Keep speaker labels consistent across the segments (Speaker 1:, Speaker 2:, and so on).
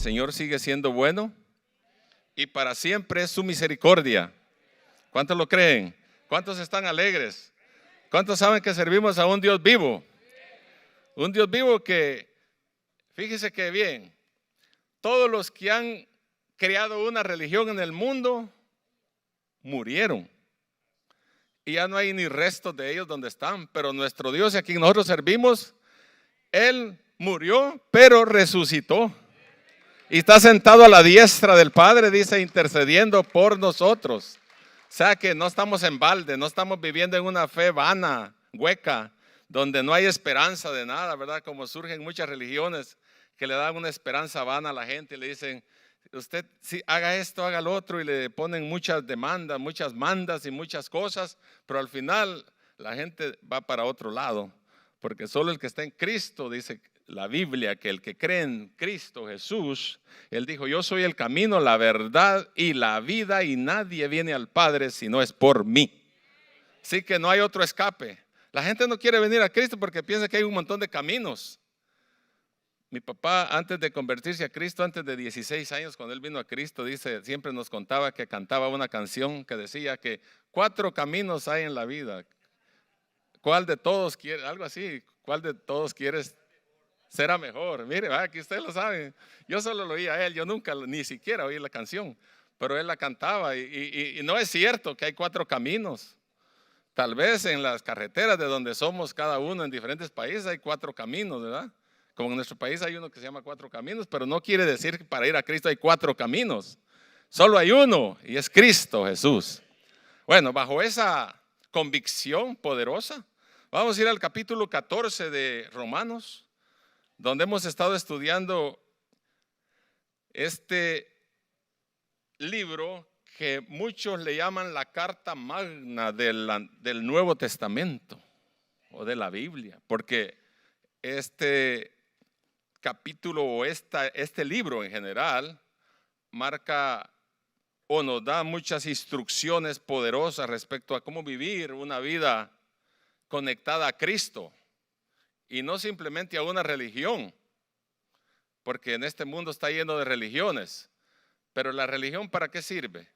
Speaker 1: Señor sigue siendo bueno y para siempre es su misericordia. ¿Cuántos lo creen? ¿Cuántos están alegres? ¿Cuántos saben que servimos a un Dios vivo? Un Dios vivo que, fíjese que bien, todos los que han creado una religión en el mundo murieron. Y ya no hay ni restos de ellos donde están. Pero nuestro Dios, a quien nosotros servimos, Él murió, pero resucitó. Y está sentado a la diestra del Padre, dice, intercediendo por nosotros. O sea que no estamos en balde, no estamos viviendo en una fe vana, hueca, donde no hay esperanza de nada, ¿verdad? Como surgen muchas religiones que le dan una esperanza vana a la gente y le dicen, usted sí, haga esto, haga lo otro, y le ponen muchas demandas, muchas mandas y muchas cosas, pero al final la gente va para otro lado, porque solo el que está en Cristo, dice la Biblia, que el que cree en Cristo Jesús, Él dijo, yo soy el camino, la verdad y la vida, y nadie viene al Padre si no es por mí. Así que no hay otro escape. La gente no quiere venir a Cristo porque piensa que hay un montón de caminos. Mi papá, antes de convertirse a Cristo, antes de 16 años, cuando él vino a Cristo, dice, siempre nos contaba que cantaba una canción que decía que 4 caminos hay en la vida. ¿Cuál de todos quiere? Algo así, ¿cuál de todos quieres? Será mejor. Mire, aquí ustedes lo saben. Yo solo lo oí a él, yo nunca, ni siquiera oí la canción, pero él la cantaba y no es cierto que hay 4 caminos. Tal vez en las carreteras de donde somos cada uno en diferentes países hay 4 caminos, ¿verdad? Como en nuestro país hay uno que se llama 4 caminos, pero no quiere decir que para ir a Cristo hay 4 caminos. Solo hay uno y es Cristo Jesús. Bueno, bajo esa convicción poderosa, vamos a ir al capítulo 14 de Romanos, donde hemos estado estudiando este libro que muchos le llaman la carta magna del Nuevo Testamento o de la Biblia, porque este capítulo o este libro en general marca o nos da muchas instrucciones poderosas respecto a cómo vivir una vida conectada a Cristo y no simplemente a una religión, porque en este mundo está lleno de religiones, pero la religión ¿para qué sirve?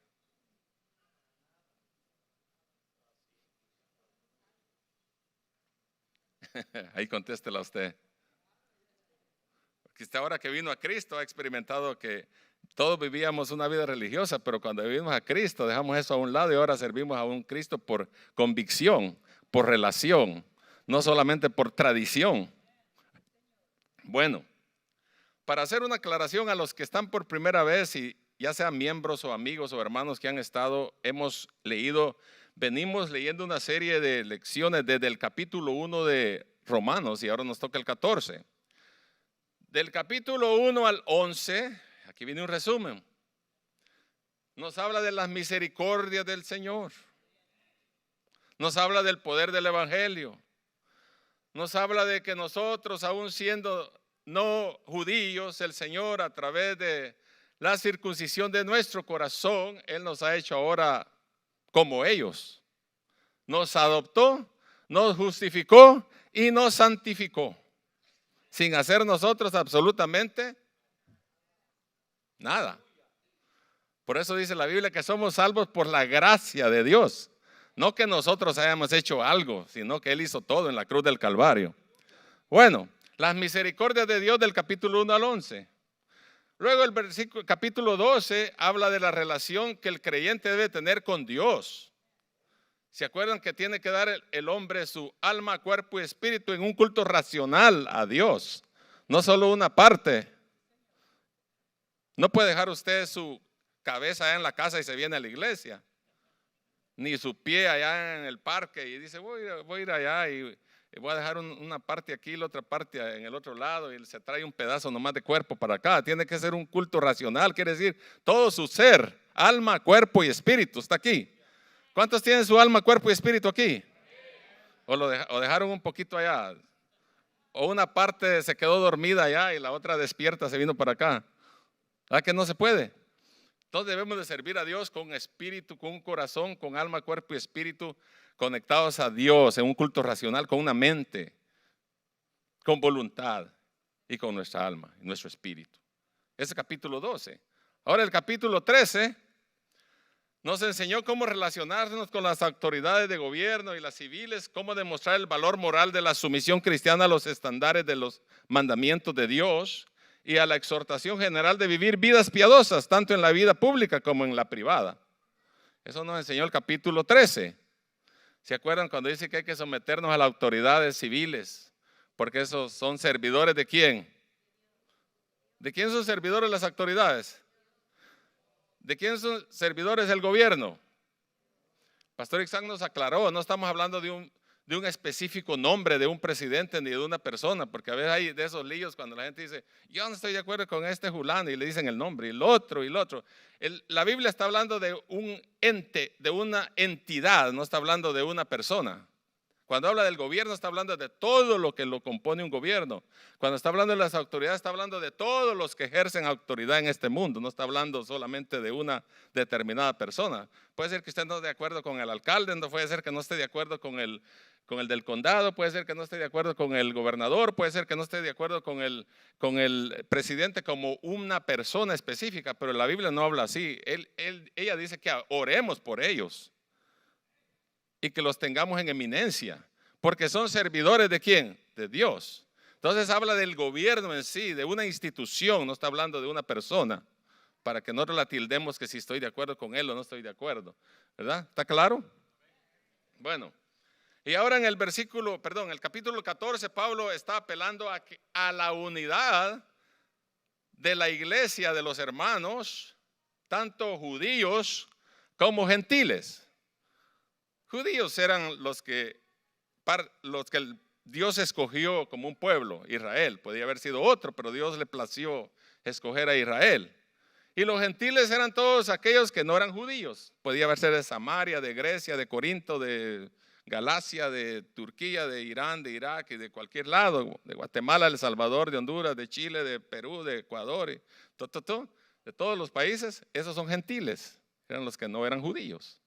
Speaker 1: Ahí contéstela usted. Porque usted ahora que vino a Cristo ha experimentado que todos vivíamos una vida religiosa, pero cuando vivimos a Cristo dejamos eso a un lado y ahora servimos a un Cristo por convicción, por relación, no solamente por tradición. Bueno, para hacer una aclaración a los que están por primera vez y ya sean miembros o amigos o hermanos que han estado, venimos leyendo una serie de lecciones desde el capítulo 1 de Romanos y ahora nos toca el 14. Del capítulo 1 al 11, aquí viene un resumen. Nos habla de las misericordias del Señor. Nos habla del poder del Evangelio. Nos habla de que nosotros, aún siendo no judíos, el Señor a través de la circuncisión de nuestro corazón, Él nos ha hecho ahora como ellos. Nos adoptó, nos justificó y nos santificó, sin hacer nosotros absolutamente nada. Por eso dice la Biblia que somos salvos por la gracia de Dios. No que nosotros hayamos hecho algo, sino que Él hizo todo en la cruz del Calvario. Bueno, las misericordias de Dios del capítulo 1 al 11. Luego el capítulo 12 habla de la relación que el creyente debe tener con Dios. ¿Se acuerdan que tiene que dar el hombre su alma, cuerpo y espíritu en un culto racional a Dios? No solo una parte. No puede dejar usted su cabeza allá en la casa y se viene a la iglesia. Ni su pie allá en el parque y dice voy a ir allá y voy a dejar una parte aquí y la otra parte en el otro lado y se trae un pedazo nomás de cuerpo para acá. Tiene que ser un culto racional, quiere decir todo su ser, alma, cuerpo y espíritu está aquí. ¿Cuántos tienen su alma, cuerpo y espíritu aquí? ¿O dejaron un poquito allá? ¿O una parte se quedó dormida allá y la otra despierta se vino para acá? ¿Verdad que no se puede? Entonces debemos de servir a Dios con espíritu, con un corazón, con alma, cuerpo y espíritu conectados a Dios en un culto racional, con una mente, con voluntad y con nuestra alma y nuestro espíritu. Ese es el capítulo 12. Ahora el capítulo 13 nos enseñó cómo relacionarnos con las autoridades de gobierno y las civiles, cómo demostrar el valor moral de la sumisión cristiana a los estándares de los mandamientos de Dios y a la exhortación general de vivir vidas piadosas, tanto en la vida pública como en la privada. Eso nos enseñó el capítulo 13. ¿Se acuerdan cuando dice que hay que someternos a las autoridades civiles? Porque esos son servidores ¿de quién? ¿De quién son servidores las autoridades? ¿De quién son servidores el gobierno? Pastor Ixán nos aclaró, no estamos hablando de un específico nombre de un presidente ni de una persona, porque a veces hay de esos líos cuando la gente dice, yo no estoy de acuerdo con este fulano, y le dicen el nombre, y el otro, y el otro. La Biblia está hablando de un ente, de una entidad, no está hablando de una persona. Cuando habla del gobierno está hablando de todo lo que lo compone un gobierno. Cuando está hablando de las autoridades está hablando de todos los que ejercen autoridad en este mundo. No está hablando solamente de una determinada persona. Puede ser que usted no esté de acuerdo con el alcalde, no puede ser que no esté de acuerdo con el del condado, puede ser que no esté de acuerdo con el gobernador, puede ser que no esté de acuerdo con el presidente como una persona específica, pero la Biblia no habla así. Ella dice que oremos por ellos y que los tengamos en eminencia, porque son servidores ¿de quién? De Dios. Entonces habla del gobierno en sí, de una institución, no está hablando de una persona, para que no la tildemos que si estoy de acuerdo con él o no estoy de acuerdo, ¿verdad? ¿Está claro? Bueno, y ahora en el capítulo 14, Pablo está apelando a la unidad de la iglesia, de los hermanos, tanto judíos como gentiles. Judíos eran los que Dios escogió como un pueblo, Israel. Podía haber sido otro, pero Dios le plació escoger a Israel. Y los gentiles eran todos aquellos que no eran judíos. Podía haber sido de Samaria, de Grecia, de Corinto, de Galacia, de Turquía, de Irán, de Irak y de cualquier lado. De Guatemala, de El Salvador, de Honduras, de Chile, de Perú, de Ecuador. De todos los países, esos son gentiles. Eran los que no eran judíos.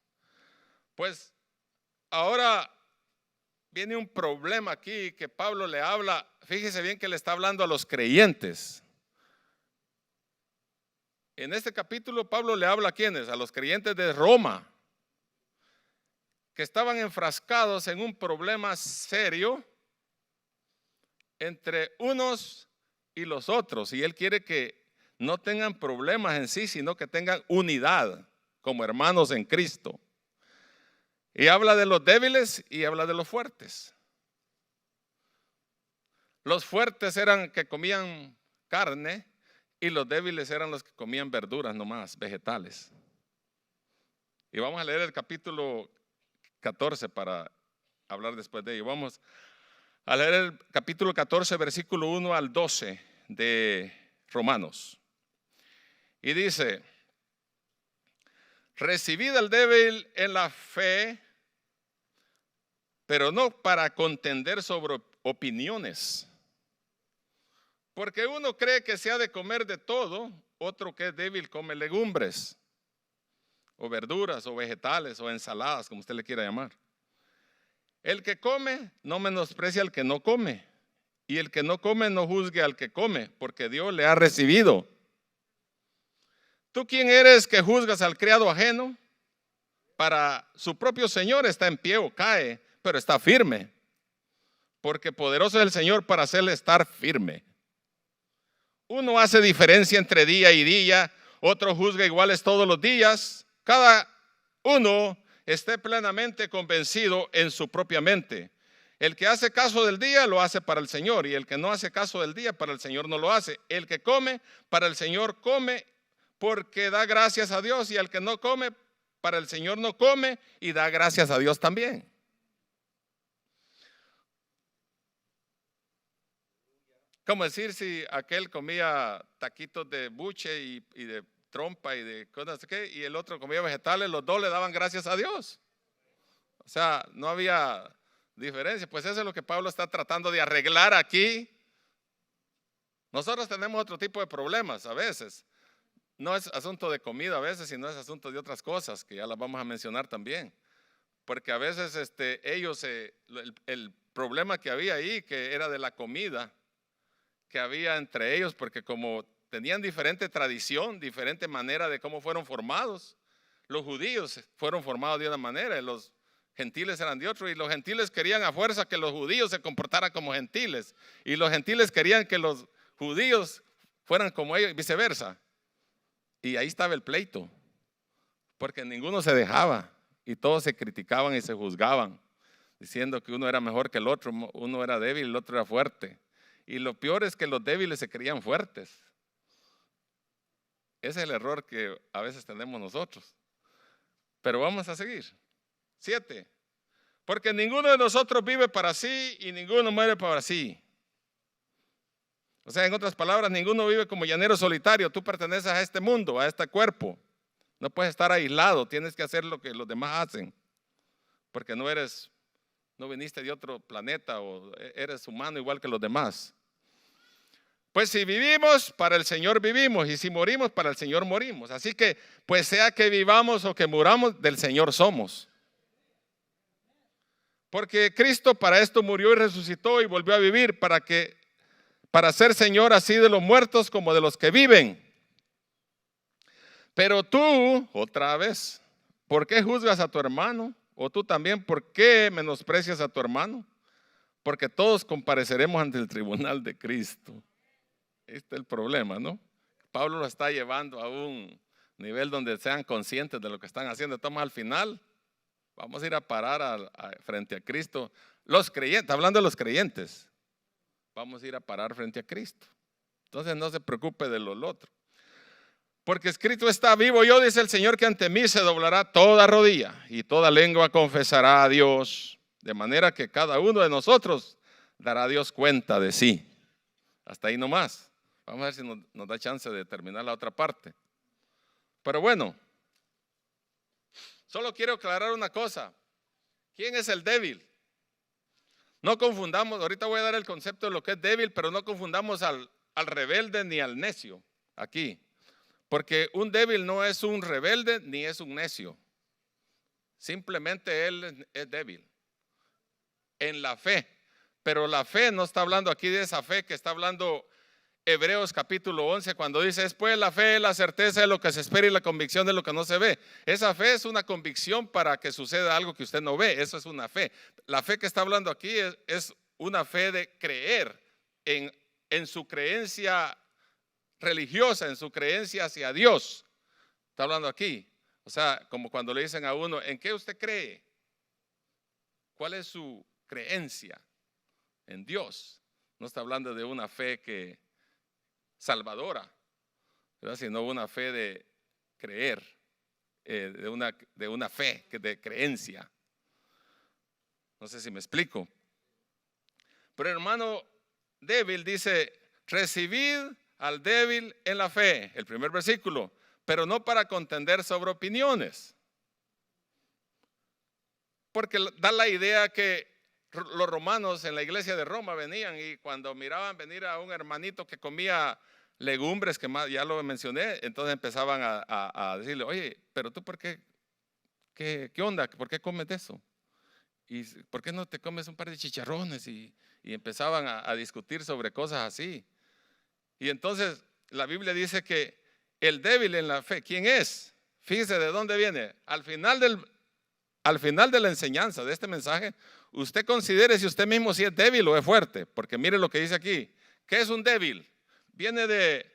Speaker 1: Pues ahora viene un problema aquí que Pablo le habla, fíjese bien que le está hablando a los creyentes. En este capítulo Pablo le habla a ¿quiénes? A los creyentes de Roma, que estaban enfrascados en un problema serio entre unos y los otros. Y él quiere que no tengan problemas en sí, sino que tengan unidad como hermanos en Cristo. Y habla de los débiles y habla de los fuertes. Los fuertes eran que comían carne y los débiles eran los que comían verduras nomás, vegetales. Y vamos a leer el capítulo 14 para hablar después de ello. Vamos a leer el capítulo 14, versículo 1 al 12 de Romanos. Y dice, recibid al débil en la fe, pero no para contender sobre opiniones. Porque uno cree que se ha de comer de todo, otro que es débil come legumbres, o verduras, o vegetales, o ensaladas, como usted le quiera llamar. El que come no menosprecia al que no come, y el que no come no juzgue al que come, porque Dios le ha recibido. ¿Tú quién eres que juzgas al criado ajeno? Para su propio Señor está en pie o cae, pero está firme, porque poderoso es el Señor para hacerle estar firme. Uno hace diferencia entre día y día, otro juzga iguales todos los días. Cada uno esté plenamente convencido en su propia mente. El que hace caso del día lo hace para el Señor, y el que no hace caso del día para el Señor no lo hace. El que come para el Señor come porque da gracias a Dios, y el que no come para el Señor no come y da gracias a Dios también. Como decir si aquel comía taquitos de buche y de trompa y de cosas así, y el otro comía vegetales, los dos le daban gracias a Dios. O sea, no había diferencia. Pues eso es lo que Pablo está tratando de arreglar aquí. Nosotros tenemos otro tipo de problemas a veces. No es asunto de comida a veces, sino es asunto de otras cosas que ya las vamos a mencionar también. Porque a veces ellos, el problema que había ahí, que era de la comida que había entre ellos, porque como tenían diferente tradición, diferente manera de cómo fueron formados. Los judíos fueron formados de una manera, los gentiles eran de otro, y los gentiles querían a fuerza que los judíos se comportaran como gentiles, y los gentiles querían que los judíos fueran como ellos, y viceversa. Y ahí estaba el pleito, porque ninguno se dejaba, y todos se criticaban y se juzgaban, diciendo que uno era mejor que el otro, uno era débil y el otro era fuerte. Y lo peor es que los débiles se creían fuertes. Ese es el error que a veces tenemos nosotros. Pero vamos a seguir. 7. Porque ninguno de nosotros vive para sí y ninguno muere para sí. O sea, en otras palabras, ninguno vive como llanero solitario. Tú perteneces a este mundo, a este cuerpo. No puedes estar aislado, tienes que hacer lo que los demás hacen. Porque no viniste de otro planeta o eres humano igual que los demás. Pues si vivimos, para el Señor vivimos, y si morimos, para el Señor morimos. Así que, pues sea que vivamos o que muramos, del Señor somos. Porque Cristo para esto murió y resucitó y volvió a vivir para ser Señor así de los muertos como de los que viven. Pero tú, otra vez, ¿por qué juzgas a tu hermano? O tú también, ¿por qué menosprecias a tu hermano? Porque todos compareceremos ante el tribunal de Cristo. Este es el problema, ¿no? Pablo lo está llevando a un nivel donde sean conscientes de lo que están haciendo. Entonces, al final, vamos a ir a parar frente a Cristo. Los creyentes, hablando de los creyentes, vamos a ir a parar frente a Cristo. Entonces, no se preocupe de lo otro. Porque escrito está: vivo yo, dice el Señor, que ante mí se doblará toda rodilla y toda lengua confesará a Dios. De manera que cada uno de nosotros dará a Dios cuenta de sí. Hasta ahí nomás. Vamos a ver si nos da chance de terminar la otra parte. Pero bueno, solo quiero aclarar una cosa. ¿Quién es el débil? No confundamos, ahorita voy a dar el concepto de lo que es débil, pero no confundamos al rebelde ni al necio aquí. Porque un débil no es un rebelde ni es un necio. Simplemente él es débil en la fe. Pero la fe no está hablando aquí de esa fe que está hablando Hebreos capítulo 11, cuando dice: es pues la fe, la certeza de lo que se espera y la convicción de lo que no se ve. Esa fe es una convicción para que suceda algo que usted no ve. Eso es una fe. La fe que está hablando aquí es una fe de creer en su creencia religiosa, en su creencia hacia Dios. Está hablando aquí. O sea, como cuando le dicen a uno: ¿en qué usted cree? ¿Cuál es su creencia? En Dios. No está hablando de una fe salvadora, ¿verdad? Sino una fe de creer, de una fe de creencia. No sé si me explico. Pero hermano débil dice: recibid al débil en la fe, el primer versículo, pero no para contender sobre opiniones. Porque da la idea que los romanos en la iglesia de Roma venían y cuando miraban venir a un hermanito que comía legumbres, que ya lo mencioné, entonces empezaban a decirle: oye, pero tú ¿por qué onda? ¿Por qué comes eso? ¿Y por qué no te comes un par de chicharrones? Y empezaban a discutir sobre cosas así. Y entonces la Biblia dice que el débil en la fe, ¿quién es? Fíjese de dónde viene. Al final de la enseñanza de este mensaje, usted considere si usted mismo si es débil o es fuerte. Porque mire lo que dice aquí. ¿Qué es un débil? Viene de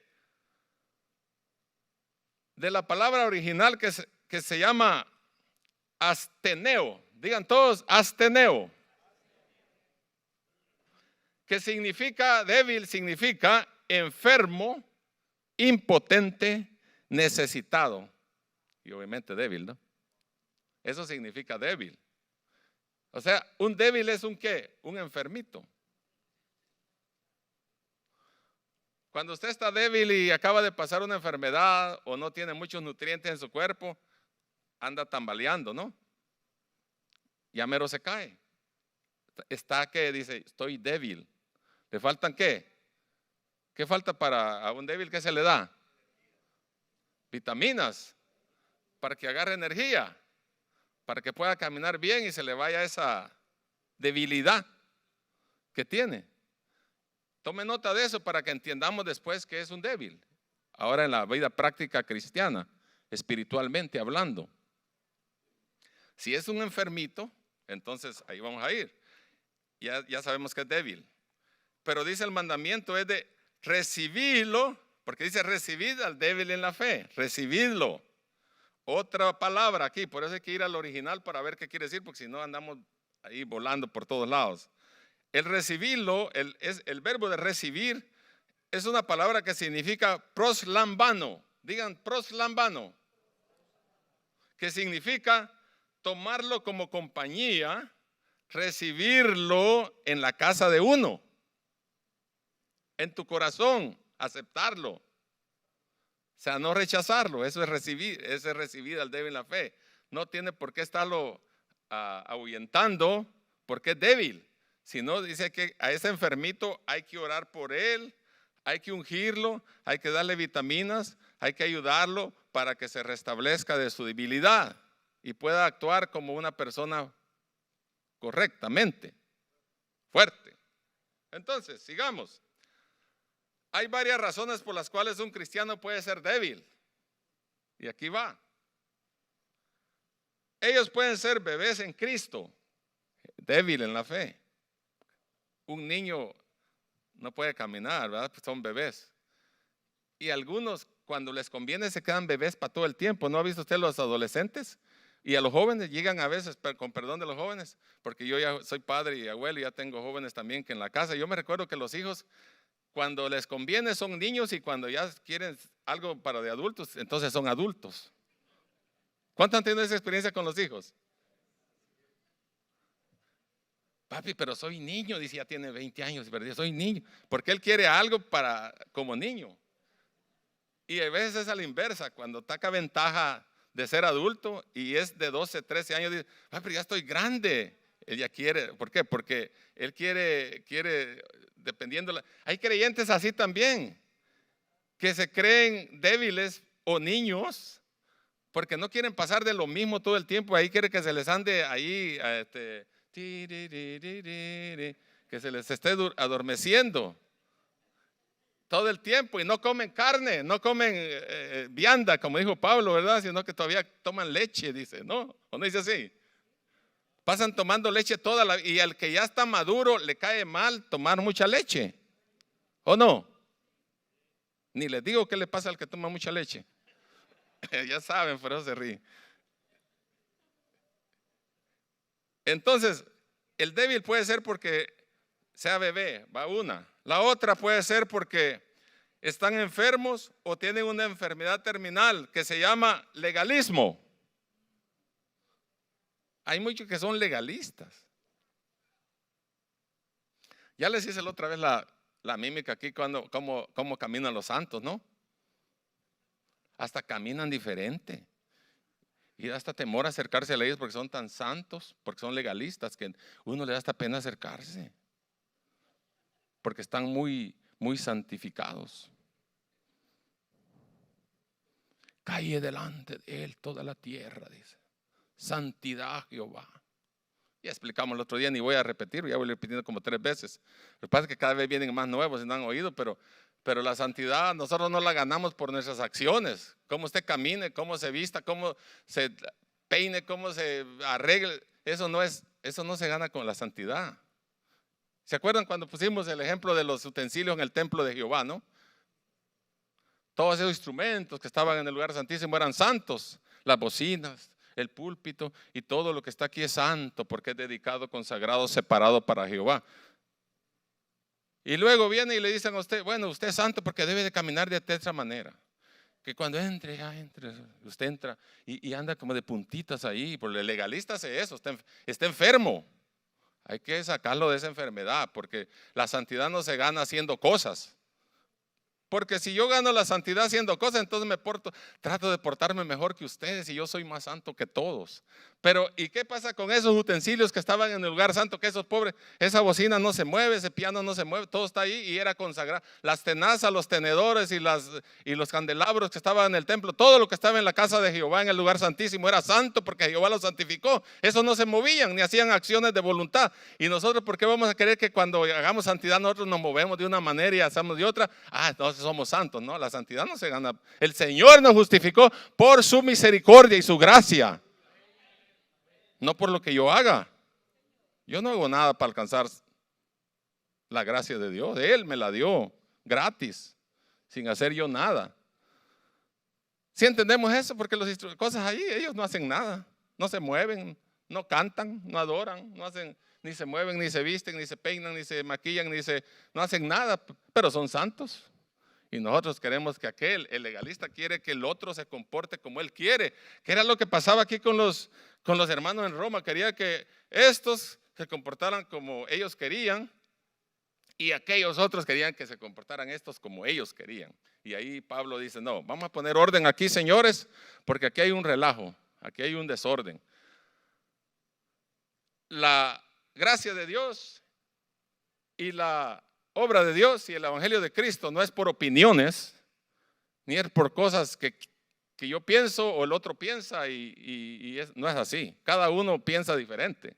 Speaker 1: la palabra original que se llama asteneo. Digan todos: asteneo. Que significa débil, significa enfermo, impotente, necesitado. Y obviamente débil, ¿no? Eso significa débil. O sea, un débil es un ¿qué? Un enfermito. Cuando usted está débil y acaba de pasar una enfermedad o no tiene muchos nutrientes en su cuerpo, anda tambaleando, ¿no? Ya mero se cae. Está que dice: estoy débil. ¿Le faltan qué? ¿Qué falta a un débil? ¿Qué se le da? Vitaminas, para que agarre energía, para que pueda caminar bien y se le vaya esa debilidad que tiene. Tome nota de eso para que entendamos después que es un débil. ahora en la vida práctica cristiana, espiritualmente hablando. Si es un enfermito, entonces ahí vamos a ir. Ya sabemos que es débil. Pero dice el mandamiento es de recibirlo, porque dice recibid al débil en la fe, recibidlo. Otra palabra aquí, por eso hay que ir al original para ver qué quiere decir, porque si no andamos ahí volando por todos lados. El recibirlo, el verbo de recibir, es una palabra que significa proslambano. Digan proslambano, que significa tomarlo como compañía, recibirlo en la casa de uno, en tu corazón, aceptarlo. O sea, no rechazarlo, eso es recibir al débil en la fe. No tiene por qué estarlo ahuyentando porque es débil, sino dice que a ese enfermito hay que orar por él, hay que ungirlo, hay que darle vitaminas, hay que ayudarlo para que se restablezca de su debilidad y pueda actuar como una persona correctamente, fuerte. Entonces, sigamos. Hay varias razones por las cuales un cristiano puede ser débil. Y aquí va. Ellos pueden ser bebés en Cristo, débil en la fe. Un niño no puede caminar, ¿verdad? Pues son bebés. Y algunos, cuando les conviene, se quedan bebés para todo el tiempo. ¿No ha visto usted los adolescentes? Y a los jóvenes llegan a veces, con perdón de los jóvenes, porque yo ya soy padre y abuelo y ya tengo jóvenes también que en la casa. Yo me recuerdo que los hijos, cuando les conviene son niños y cuando ya quieren algo para de adultos, entonces son adultos. ¿Cuántos han tenido esa experiencia con los hijos? Papi, pero soy niño, dice, ya tiene 20 años, pero soy niño, porque él quiere algo como niño. Y a veces es a la inversa, cuando taca ventaja de ser adulto y es de 12, 13 años, dice, pero ya estoy grande. Él ya quiere, ¿por qué? Porque él quiere dependiendo. Hay creyentes así también, que se creen débiles o niños, porque no quieren pasar de lo mismo todo el tiempo. Ahí quiere que se les ande ahí, que se les esté adormeciendo todo el tiempo y no comen carne, no comen vianda, como dijo Pablo, ¿verdad? Sino que todavía toman leche, dice, ¿no? ¿O no dice así? Pasan tomando leche y al que ya está maduro le cae mal tomar mucha leche, ¿o no? Ni les digo qué le pasa al que toma mucha leche. Ya saben, por eso se ríen. Entonces, el débil puede ser porque sea bebé, va una. La otra puede ser porque están enfermos o tienen una enfermedad terminal que se llama legalismo. Hay muchos que son legalistas. Ya les hice la otra vez la mímica aquí, cómo caminan los santos, ¿no? Hasta caminan diferente. Y da hasta temor acercarse a ellos porque son tan santos, porque son legalistas, que uno le da hasta pena acercarse. Porque están muy, muy santificados. Calle delante de él toda la tierra, dice. Santidad Jehová. Ya explicamos el otro día, ni voy a repetir, ya voy repitiendo como 3 veces. Lo que pasa es que cada vez vienen más nuevos y no han oído, pero la santidad nosotros no la ganamos por nuestras acciones. Cómo usted camine, cómo se vista, cómo se peine, cómo se arregle. Eso no se gana con la santidad. ¿Se acuerdan cuando pusimos el ejemplo de los utensilios en el templo de Jehová, no? Todos esos instrumentos que estaban en el lugar santísimo eran santos. Las bocinas, el púlpito y todo lo que está aquí es santo porque es dedicado, consagrado, separado para Jehová. Y luego viene y le dicen a usted, bueno, usted es santo porque debe de caminar de esta manera. Que cuando entre, usted entra y anda como de puntitas ahí. Porque el legalista hace eso, está enfermo. Hay que sacarlo de esa enfermedad porque la santidad no se gana haciendo cosas. Porque si yo gano la santidad haciendo cosas, entonces trato de portarme mejor que ustedes y yo soy más santo que todos. Pero ¿y qué pasa con esos utensilios que estaban en el lugar santo? Que esos pobres, esa bocina no se mueve, ese piano no se mueve, todo está ahí y era consagrado. Las tenazas, los tenedores y los candelabros que estaban en el templo, todo lo que estaba en la casa de Jehová en el lugar santísimo era santo porque Jehová lo santificó. Esos no se movían ni hacían acciones de voluntad. Y nosotros, ¿por qué vamos a querer que cuando hagamos santidad nosotros nos movemos de una manera y hacemos de otra? Entonces entonces somos santos. No, la santidad no se gana. El Señor nos justificó por su misericordia y su gracia, no por lo que yo haga. Yo no hago nada para alcanzar la gracia de Dios. Él me la dio gratis, sin hacer yo nada. ¿Sí entendemos eso? Porque las cosas ahí, ellos no hacen nada, no se mueven, no cantan, no adoran, no hacen, ni se mueven, ni se visten, ni se peinan, ni se maquillan, no hacen nada, pero son santos. Y nosotros queremos que el legalista quiere que el otro se comporte como él quiere, que era lo que pasaba aquí con los hermanos en Roma. Quería que estos se comportaran como ellos querían y aquellos otros querían que se comportaran estos como ellos querían. Y ahí Pablo dice, no, vamos a poner orden aquí, señores, porque aquí hay un relajo, aquí hay un desorden. La gracia de Dios y la obra de Dios y el evangelio de Cristo no es por opiniones, ni es por cosas que yo pienso o el otro piensa no es así. Cada uno piensa diferente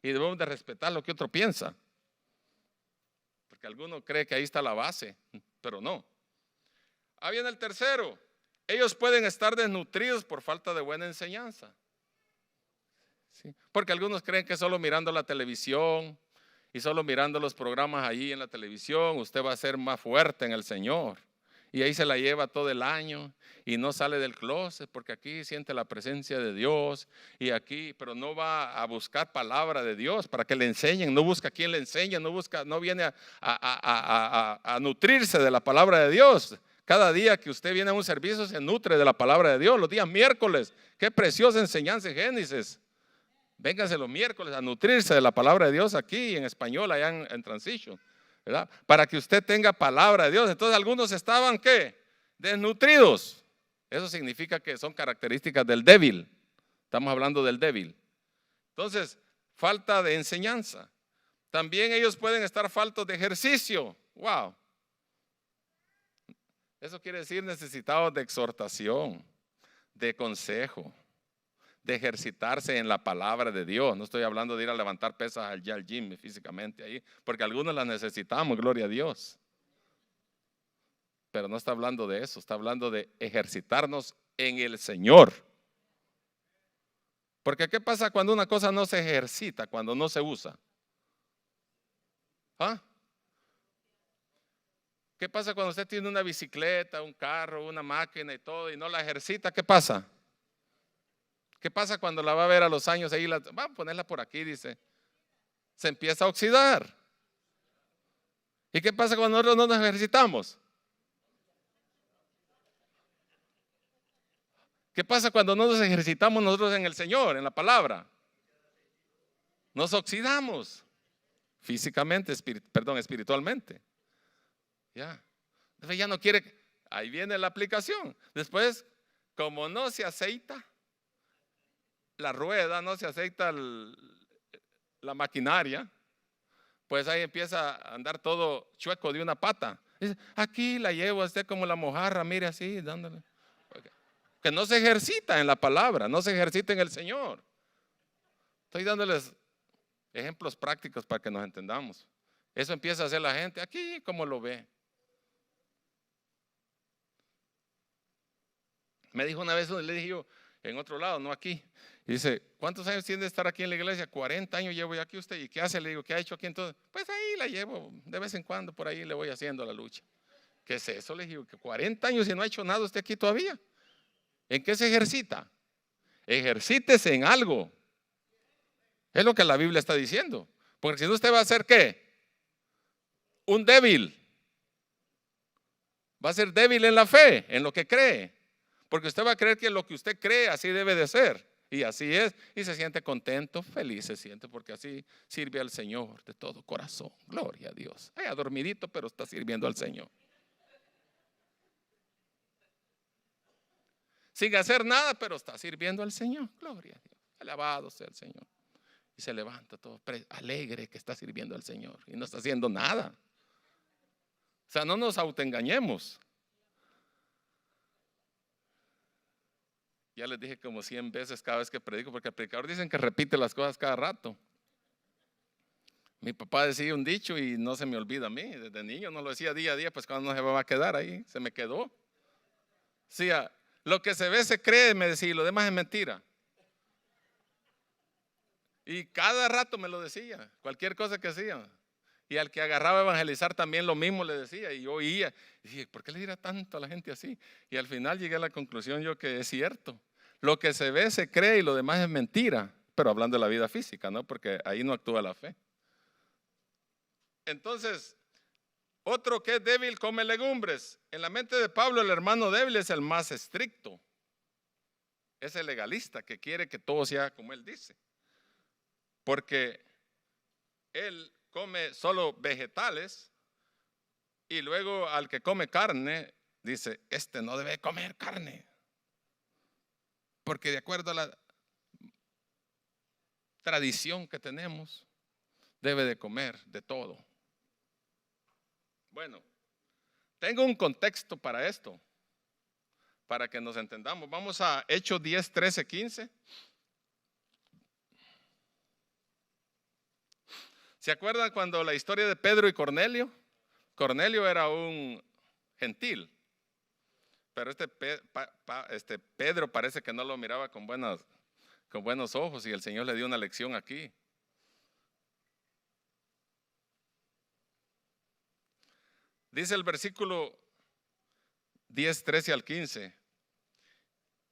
Speaker 1: y debemos de respetar lo que otro piensa, porque alguno cree que ahí está la base, pero no. Ahí viene el tercero. Ellos pueden estar desnutridos por falta de buena enseñanza. ¿Sí? Porque algunos creen que solo mirando la televisión y solo mirando los programas ahí en la televisión usted va a ser más fuerte en el Señor. Y ahí se la lleva todo el año y no sale del closet porque aquí siente la presencia de Dios y aquí, pero no va a buscar palabra de Dios para que le enseñen, no busca quien le enseñe, no viene a nutrirse de la palabra de Dios. Cada día que usted viene a un servicio se nutre de la palabra de Dios. Los días miércoles, qué preciosa enseñanza en Génesis. Vénganse los miércoles a nutrirse de la palabra de Dios aquí en español, allá en Transition, ¿verdad? Para que usted tenga palabra de Dios. Entonces algunos estaban, ¿qué? Desnutridos. Eso significa que son características del débil. Estamos hablando del débil. Entonces, falta de enseñanza. También ellos pueden estar faltos de ejercicio. Wow. Eso quiere decir necesitados de exhortación, de consejo, de ejercitarse en la palabra de Dios. No estoy hablando de ir a levantar pesas al gym físicamente ahí, porque algunos las necesitamos, gloria a Dios. Pero no está hablando de eso, está hablando de ejercitarnos en el Señor. Porque ¿qué pasa cuando una cosa no se ejercita, cuando no se usa? ¿Ah? ¿Qué pasa cuando usted tiene una bicicleta, un carro, una máquina y todo y no la ejercita? ¿Qué pasa? ¿Qué pasa cuando la va a ver a los años ahí? Va a ponerla por aquí, dice. Se empieza a oxidar. ¿Y qué pasa cuando nosotros no nos ejercitamos? ¿Qué pasa cuando no nos ejercitamos nosotros en el Señor, en la palabra? Nos oxidamos físicamente, espiritualmente. Ya. Entonces ya no quiere, ahí viene la aplicación. Después, como no se aceita la rueda, no se aceita la maquinaria, pues ahí empieza a andar todo chueco de una pata. Dice, aquí la llevo a usted como la mojarra, mire así, dándole. Que no se ejercita en la palabra, no se ejercita en el Señor. Estoy dándoles ejemplos prácticos para que nos entendamos. Eso empieza a hacer la gente aquí como lo ve. Me dijo una vez, le dije yo, en otro lado, no aquí. Y dice, ¿cuántos años tiene de estar aquí en la iglesia? 40 años llevo yo aquí usted. ¿Y qué hace? Le digo, ¿qué ha hecho aquí entonces? Pues ahí la llevo, de vez en cuando por ahí le voy haciendo la lucha. ¿Qué es eso? Le digo, que 40 años y no ha hecho nada usted aquí todavía. ¿En qué se ejercita? Ejercítese en algo. Es lo que la Biblia está diciendo. Porque si no, usted va a ser ¿qué? Un débil. Va a ser débil en la fe, en lo que cree. Porque usted va a creer que lo que usted cree así debe de ser. Y así es. Y se siente contento, feliz se siente porque así sirve al Señor de todo corazón. Gloria a Dios. Ay, dormidito, pero está sirviendo al Señor. Sin hacer nada, pero está sirviendo al Señor. Gloria a Dios. Alabado sea el Señor. Y se levanta todo alegre que está sirviendo al Señor. Y no está haciendo nada. O sea, no nos autoengañemos. Ya les dije como 100 veces cada vez que predico, porque el predicador dicen que repite las cosas cada rato. Mi papá decía un dicho y no se me olvida a mí. Desde niño no lo decía día a día, pues cuando no se va a quedar ahí, se me quedó. Sí, lo que se ve se cree, me decía, y lo demás es mentira. Y cada rato me lo decía, cualquier cosa que hacía. Y al que agarraba a evangelizar también lo mismo le decía. Y yo oía, y dije, ¿por qué le dirá tanto a la gente así? Y al final llegué a la conclusión yo que es cierto. Lo que se ve se cree y lo demás es mentira. Pero hablando de la vida física, ¿no? Porque ahí no actúa la fe. Entonces, otro que es débil come legumbres. En la mente de Pablo, el hermano débil es el más estricto. Es el legalista que quiere que todo sea como él dice. Porque él come solo vegetales y luego al que come carne dice, este no debe comer carne. Porque de acuerdo a la tradición que tenemos, debe de comer de todo. Bueno, tengo un contexto para esto, para que nos entendamos. Vamos a Hechos 10, 13, 15. ¿Se acuerdan cuando la historia de Pedro y Cornelio? Cornelio era un gentil, pero este Pedro parece que no lo miraba con buenos ojos y el Señor le dio una lección aquí. Dice el versículo 10, 13 al 15.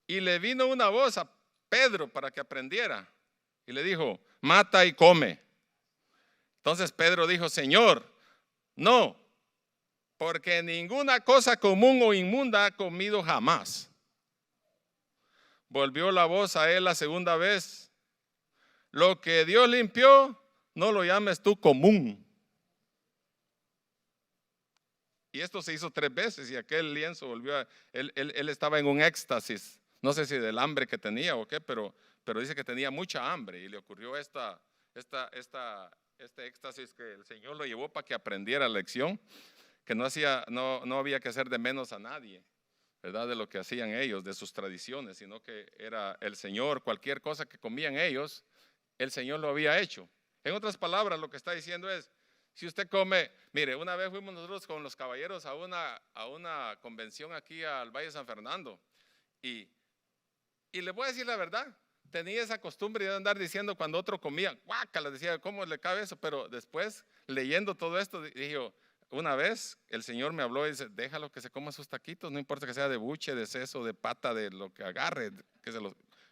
Speaker 1: Y le vino una voz a Pedro para que aprendiera. Y le dijo, mata y come. Entonces Pedro dijo, Señor, no, porque ninguna cosa común o inmunda ha comido jamás. Volvió la voz a él la segunda vez. Lo que Dios limpió, no lo llames tú común. Y esto se hizo 3 veces y aquel lienzo volvió a... Él estaba en un éxtasis, no sé si del hambre que tenía o qué, pero dice que tenía mucha hambre y le ocurrió este éxtasis que el Señor lo llevó para que aprendiera la lección, que no había que hacer de menos a nadie, ¿verdad? De lo que hacían ellos, de sus tradiciones, sino que era el Señor, cualquier cosa que comían ellos, el Señor lo había hecho. En otras palabras, lo que está diciendo es, si usted come, mire, una vez fuimos nosotros con los caballeros a una convención aquí al Valle de San Fernando y le voy a decir la verdad, tenía esa costumbre de andar diciendo cuando otro comía, guácala, decía, ¿cómo le cabe eso? Pero después, leyendo todo esto, dije, una vez el Señor me habló y dice, déjalo que se coma sus taquitos, no importa que sea de buche, de seso, de pata, de lo que agarre,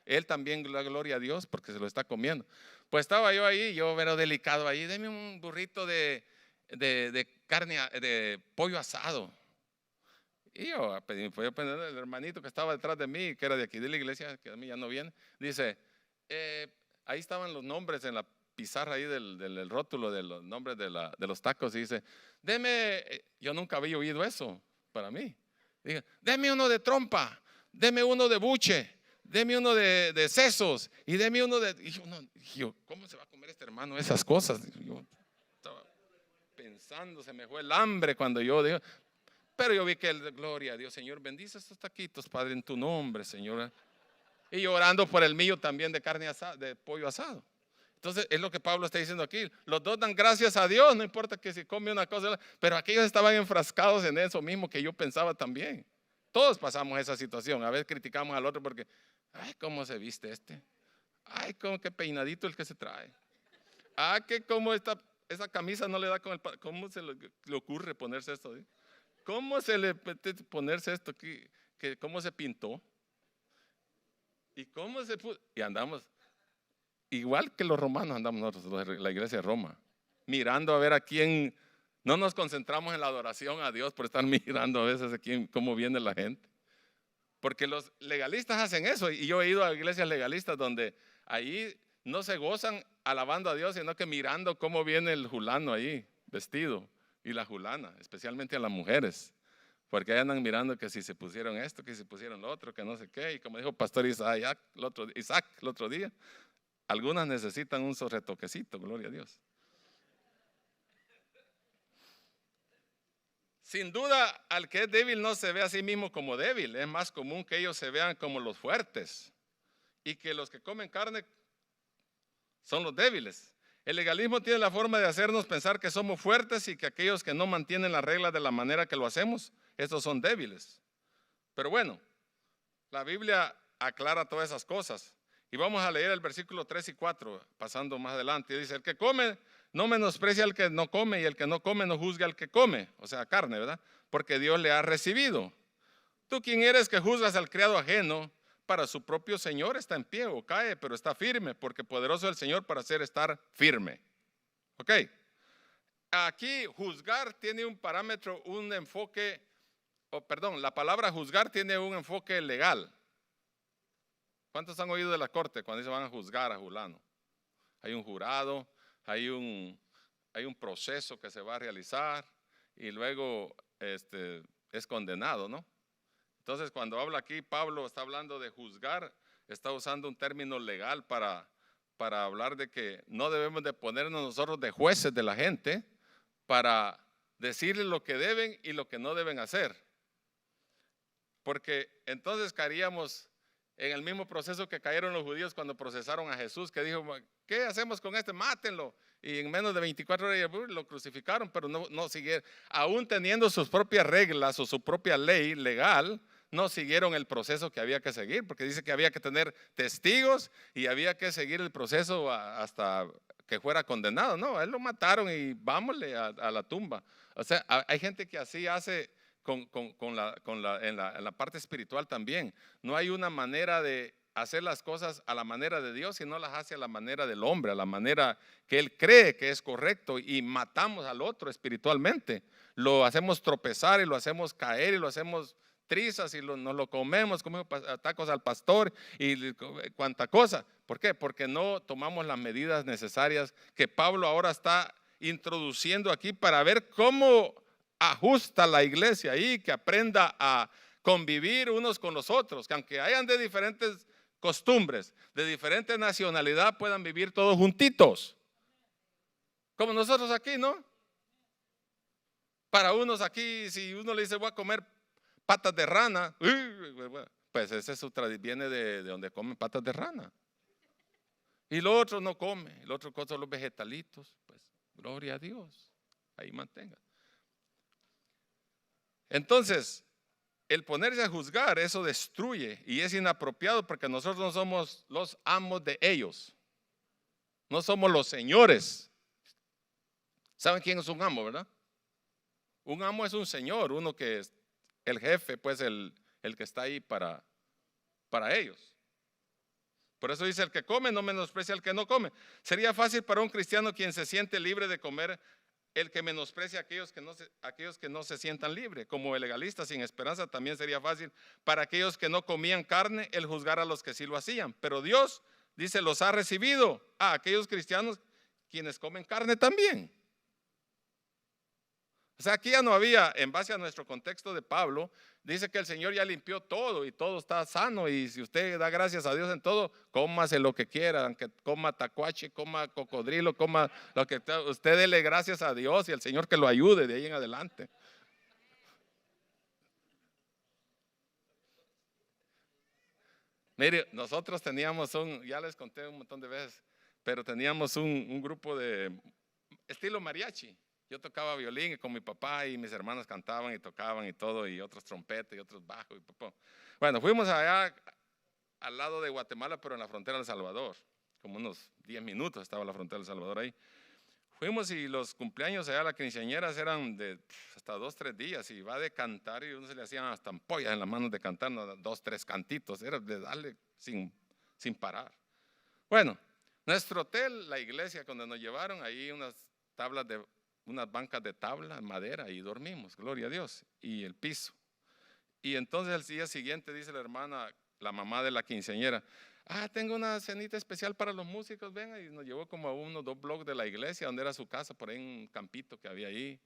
Speaker 1: él también, la gloria a Dios, porque se lo está comiendo. Pues estaba yo ahí, pero delicado ahí, deme un burrito de carne, de pollo asado. Y yo fui a pedir al hermanito que estaba detrás de mí, que era de aquí de la iglesia, que a mí ya no viene, dice, ahí estaban los nombres en la pizarra ahí del rótulo de los nombres de los tacos, y dice, yo nunca había oído eso para mí. Dije, deme uno de trompa, deme uno de buche, deme uno de sesos y deme uno de... Y yo, ¿cómo se va a comer este hermano esas cosas? Yo estaba pensando, se me fue el hambre cuando yo dije, pero yo vi que gloria a Dios, Señor, bendice estos taquitos, Padre, en tu nombre, Señor. Y yo orando por el mío también de carne asada, de pollo asado. Entonces es lo que Pablo está diciendo aquí. Los dos dan gracias a Dios, no importa que se come una cosa, pero aquellos estaban enfrascados en eso mismo que yo pensaba también. Todos pasamos esa situación. A veces criticamos al otro porque, ay, cómo se viste este. Ay, cómo qué peinadito el que se trae. Que como esa camisa no le da con el... ¿Cómo se le ocurre ponerse esto? ¿Cómo se le ponerse esto? ¿Cómo se pintó? ¿Y cómo se puso? Y andamos, igual que los romanos andamos nosotros, la iglesia de Roma, mirando a ver a quién, no nos concentramos en la adoración a Dios por estar mirando a veces a quién, cómo viene la gente. Porque los legalistas hacen eso, y yo he ido a iglesias legalistas donde ahí no se gozan alabando a Dios, sino que mirando cómo viene el fulano ahí vestido y la fulana, especialmente a las mujeres, porque ahí andan mirando que si se pusieron esto, que si se pusieron lo otro, que no sé qué, y como dijo Pastor Isaac el otro día, algunas necesitan un retoquecito, gloria a Dios. Sin duda, al que es débil no se ve a sí mismo como débil. Es más común que ellos se vean como los fuertes y que los que comen carne son los débiles. El legalismo tiene la forma de hacernos pensar que somos fuertes y que aquellos que no mantienen las reglas de la manera que lo hacemos, estos son débiles. Pero bueno, la Biblia aclara todas esas cosas. Y vamos a leer el versículo 3 y 4, pasando más adelante. Dice, el que come no menosprecia al que no come, y el que no come no juzga al que come, o sea, carne, ¿verdad? Porque Dios le ha recibido. ¿Tú quién eres que juzgas al criado ajeno? Para su propio Señor está en pie o cae, pero está firme, porque poderoso es el Señor para hacer estar firme. Ok. Aquí juzgar tiene un parámetro, un enfoque, la palabra juzgar tiene un enfoque legal. ¿Cuántos han oído de la corte cuando se van a juzgar a fulano? Hay un jurado, hay un proceso que se va a realizar y luego es condenado, ¿no? Entonces, cuando habla aquí, Pablo está hablando de juzgar, está usando un término legal para hablar de que no debemos de ponernos nosotros de jueces de la gente para decirles lo que deben y lo que no deben hacer. Porque entonces caeríamos en el mismo proceso que cayeron los judíos cuando procesaron a Jesús, que dijo, ¿qué hacemos con este? Mátenlo. Y en menos de 24 horas lo crucificaron, pero no siguieron, aún teniendo sus propias reglas o su propia ley legal, no siguieron el proceso que había que seguir, porque dice que había que tener testigos y había que seguir el proceso hasta que fuera condenado. No, a él lo mataron y vámonos a la tumba. O sea, hay gente que así hace en la parte espiritual también. No hay una manera de hacer las cosas a la manera de Dios, sino las hace a la manera del hombre, a la manera que él cree que es correcto, y matamos al otro espiritualmente. Lo hacemos tropezar y lo hacemos caer y lo hacemos trizas y nos lo comemos tacos al pastor y cuanta cosa. ¿Por qué? Porque no tomamos las medidas necesarias que Pablo ahora está introduciendo aquí para ver cómo ajusta la iglesia ahí, que aprenda a convivir unos con los otros, que aunque hayan de diferentes costumbres, de diferente nacionalidad, puedan vivir todos juntitos, como nosotros aquí, ¿no? Para unos aquí, si uno le dice voy a comer patas de rana, pues ese viene de donde comen patas de rana. Y lo otro no come, el otro cosa los vegetalitos, pues gloria a Dios, ahí mantenga. Entonces, el ponerse a juzgar, eso destruye y es inapropiado, porque nosotros no somos los amos de ellos, no somos los señores. ¿Saben quién es un amo, verdad? Un amo es un señor, uno que es el jefe, pues el que está ahí para ellos. Por eso dice, el que come no menosprecia al que no come. Sería fácil para un cristiano quien se siente libre de comer el que menosprecia a aquellos que no se sientan libres. Como el legalista sin esperanza, también sería fácil para aquellos que no comían carne el juzgar a los que sí lo hacían. Pero Dios, dice, los ha recibido a aquellos cristianos quienes comen carne también. O sea, aquí ya no había, en base a nuestro contexto de Pablo, dice que el Señor ya limpió todo y todo está sano, y si usted da gracias a Dios en todo, cómase lo que quiera, aunque coma tacuache, coma cocodrilo, coma lo que usted dele gracias a Dios y el Señor que lo ayude de ahí en adelante. Mire, nosotros teníamos ya les conté un montón de veces, pero teníamos un grupo de estilo mariachi. Yo tocaba violín con mi papá y mis hermanos cantaban y tocaban y todo, y otros trompetas y otros bajos y papá. Bueno, fuimos allá al lado de Guatemala, pero en la frontera de El Salvador, como unos 10 minutos estaba la frontera de El Salvador ahí. Fuimos y los cumpleaños allá, las quinceañeras eran de hasta 2, 3 días, y va de cantar y uno se le hacían hasta ampollas en las manos de cantar, 2, 3 cantitos, era de darle sin parar. Bueno, nuestro hotel, la iglesia donde nos llevaron, ahí unas bancas de tabla, madera, y dormimos, gloria a Dios, y el piso. Y entonces el día siguiente dice la hermana, la mamá de la quinceañera, tengo una cenita especial para los músicos, venga, y nos llevó como a 1 o 2 bloques de la iglesia, donde era su casa, por ahí en un campito que había ahí,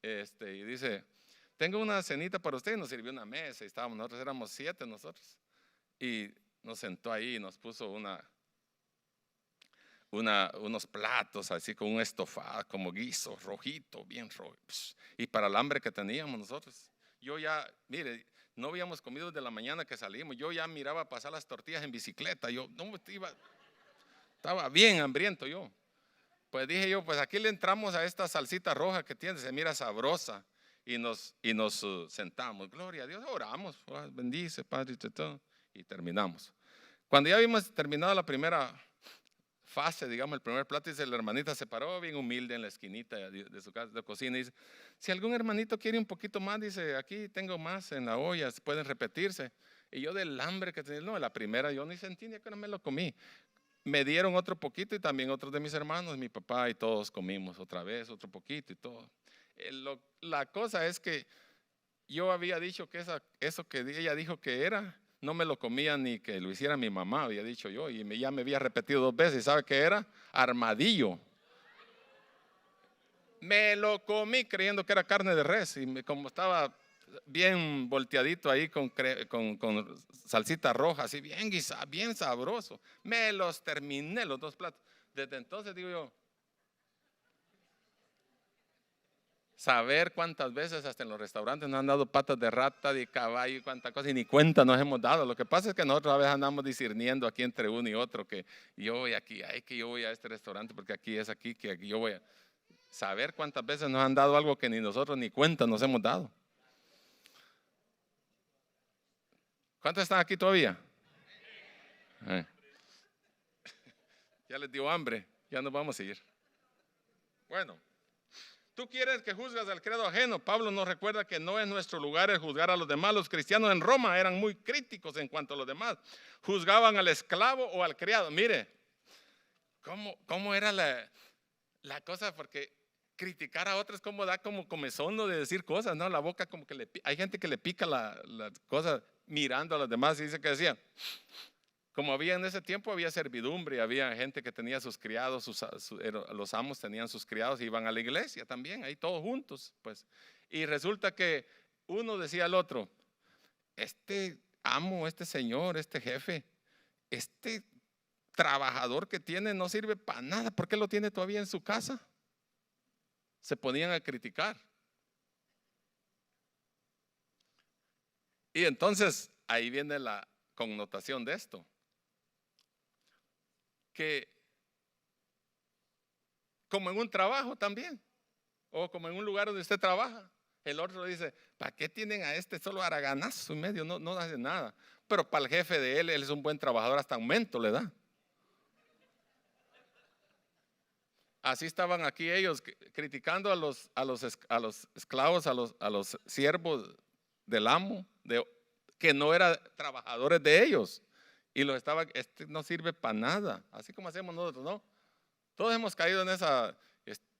Speaker 1: y dice, tengo una cenita para usted, y nos sirvió una mesa, y nosotros éramos 7 nosotros, y nos sentó ahí y nos puso unos platos así con un estofado, como guiso, rojito, bien rojo. Y para el hambre que teníamos nosotros, yo ya, mire, no habíamos comido desde la mañana que salimos, yo ya miraba pasar las tortillas en bicicleta, yo no estaba bien hambriento yo. Pues dije yo, pues aquí le entramos a esta salsita roja que tiene, se mira sabrosa. Y nos sentamos, gloria a Dios, oramos, bendice, Padre, y terminamos. Cuando ya habíamos terminado la primera fase, digamos, el primer plato, dice, la hermanita se paró bien humilde en la esquinita de su casa de cocina y dice, si algún hermanito quiere un poquito más, dice, aquí tengo más en la olla, pueden repetirse. Y yo del hambre que tenía, no, la primera yo ni sentí ni que no me lo comí. Me dieron otro poquito y también otros de mis hermanos, mi papá y todos comimos otra vez, otro poquito y todo. La cosa es que yo había dicho que eso que ella dijo que era, no me lo comía ni que lo hiciera mi mamá, había dicho yo, y ya me había repetido 2 veces. ¿Y sabe qué era? Armadillo. Me lo comí creyendo que era carne de res, y como estaba bien volteadito ahí con salsita roja, así bien guisado, bien sabroso, me los terminé los 2 platos. Desde entonces digo yo, saber cuántas veces hasta en los restaurantes nos han dado patas de rata, de caballo y cuánta cosa, y ni cuenta nos hemos dado. Lo que pasa es que nosotros a veces andamos discerniendo aquí entre uno y otro, que yo voy aquí, que yo voy a este restaurante porque aquí es aquí, que aquí yo voy a saber cuántas veces nos han dado algo que ni nosotros ni cuenta nos hemos dado. ¿Cuántos están aquí todavía? Ya les dio hambre, ya nos vamos a ir. Bueno. Tú quieres que juzgas al credo ajeno. Pablo nos recuerda que no es nuestro lugar el juzgar a los demás. Los cristianos en Roma eran muy críticos en cuanto a los demás. Juzgaban al esclavo o al criado. Mire, ¿cómo era la cosa? Porque criticar a otros como da como comezón de decir cosas, ¿no? La boca como que hay gente que le pica la cosa mirando a los demás y dice que decía. Como había en ese tiempo, había servidumbre, había gente que tenía sus criados, los amos tenían sus criados, iban a la iglesia también, ahí todos juntos, pues. Y resulta que uno decía al otro, este amo, este señor, este jefe, este trabajador que tiene no sirve para nada, ¿por qué lo tiene todavía en su casa? Se ponían a criticar. Y entonces, ahí viene la connotación de esto. Que como en un trabajo también, o como en un lugar donde usted trabaja, el otro dice, ¿para qué tienen a este solo haraganazo y medio? No hace nada. Pero para el jefe de él es un buen trabajador, hasta aumento le da. Así estaban aquí ellos criticando a los esclavos, a los siervos del amo, que no eran trabajadores de ellos. Y lo estaba, este no sirve para nada, así como hacemos nosotros, ¿no? Todos hemos caído en esa,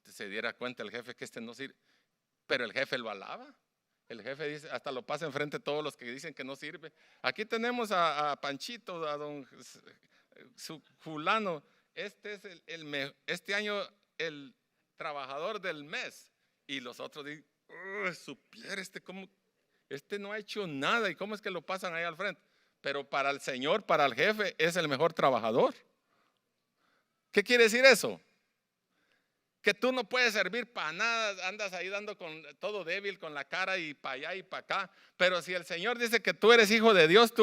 Speaker 1: se diera cuenta el jefe que este no sirve, pero el jefe lo alaba. El jefe dice, hasta lo pasa enfrente de todos los que dicen que no sirve. Aquí tenemos a Panchito, a don su fulano, este es este año el trabajador del mes. Y los otros dicen, supiera este no ha hecho nada, ¿y cómo es que lo pasan ahí al frente? Pero para el Señor, para el jefe, es el mejor trabajador. ¿Qué quiere decir eso? Que tú no puedes servir para nada, andas ahí dando con todo débil, con la cara y para allá y para acá. Pero si el Señor dice que tú eres hijo de Dios,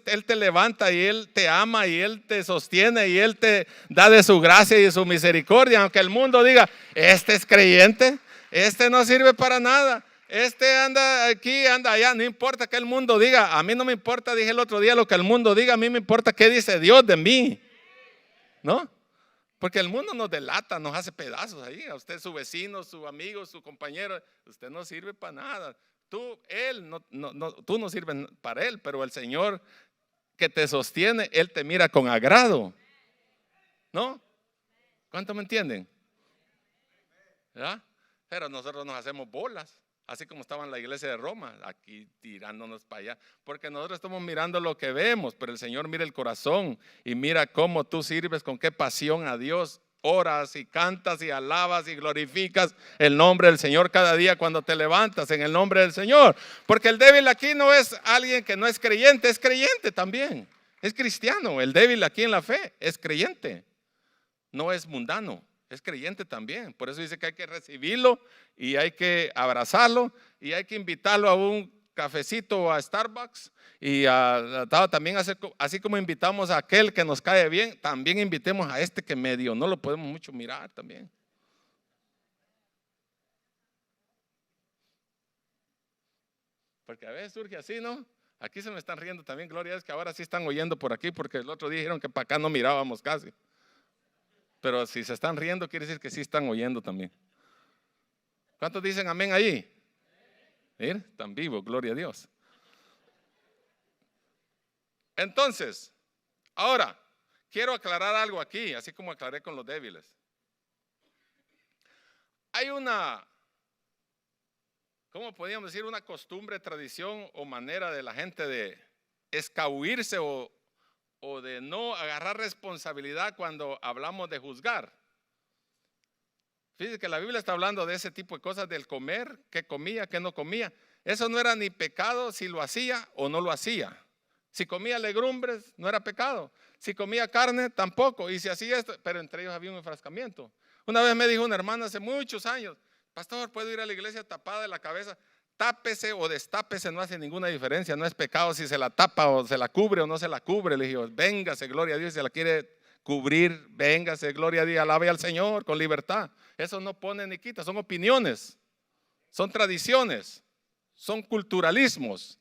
Speaker 1: Él te levanta y Él te ama y Él te sostiene y Él te da de su gracia y de su misericordia. Aunque el mundo diga, este es creyente, este no sirve para nada. Este anda aquí, anda allá, no importa que el mundo diga. A mí no me importa, dije el otro día, lo que el mundo diga. A mí me importa qué dice Dios de mí, ¿no? Porque el mundo nos delata, nos hace pedazos ahí. A usted, su vecino, su amigo, su compañero, usted no sirve para nada. Tú no sirves para él, pero el Señor que te sostiene, Él te mira con agrado, ¿no? ¿Cuánto me entienden? ¿Ya? Pero nosotros nos hacemos bolas. Así como estaba en la iglesia de Roma, aquí tirándonos para allá, porque nosotros estamos mirando lo que vemos, pero el Señor mira el corazón y mira cómo tú sirves, con qué pasión a Dios, oras y cantas y alabas y glorificas el nombre del Señor cada día cuando te levantas en el nombre del Señor. Porque el débil aquí no es alguien que no es creyente también, es cristiano. El débil aquí en la fe es creyente, no es mundano. Es creyente también, por eso dice que hay que recibirlo y hay que abrazarlo y hay que invitarlo a un cafecito o a Starbucks y también así como invitamos a aquel que nos cae bien, también invitemos a este que medio no lo podemos mucho mirar también, Porque a veces surge así, ¿no? Aquí se me están riendo también, gloria a Dios, que ahora sí están oyendo por aquí, porque el otro día dijeron que para acá no mirábamos casi. Pero si se están riendo, quiere decir que sí están oyendo también. ¿Cuántos dicen amén ahí? Mira, están vivos, gloria a Dios. Entonces, ahora, quiero aclarar algo aquí, así como aclaré con los débiles. Hay una, ¿cómo podríamos decir? Una costumbre, tradición o manera de la gente de escabuirse o de no agarrar responsabilidad cuando hablamos de juzgar. Fíjense que la Biblia está hablando de ese tipo de cosas, del comer, qué comía, qué no comía. Eso no era ni pecado si lo hacía o no lo hacía. Si comía legumbres, no era pecado. Si comía carne, tampoco. Y si hacía esto, pero entre ellos había un enfrascamiento. Una vez me dijo una hermana hace muchos años: pastor, ¿puedo ir a la iglesia tapada de la cabeza? Tápese o destápese, no hace ninguna diferencia. No es pecado si se la tapa o se la cubre o no se la cubre. Le dije: véngase, gloria a Dios, si se la quiere cubrir, véngase, gloria a Dios, alabe al Señor con libertad. Eso no pone ni quita, son opiniones, son tradiciones, son culturalismos.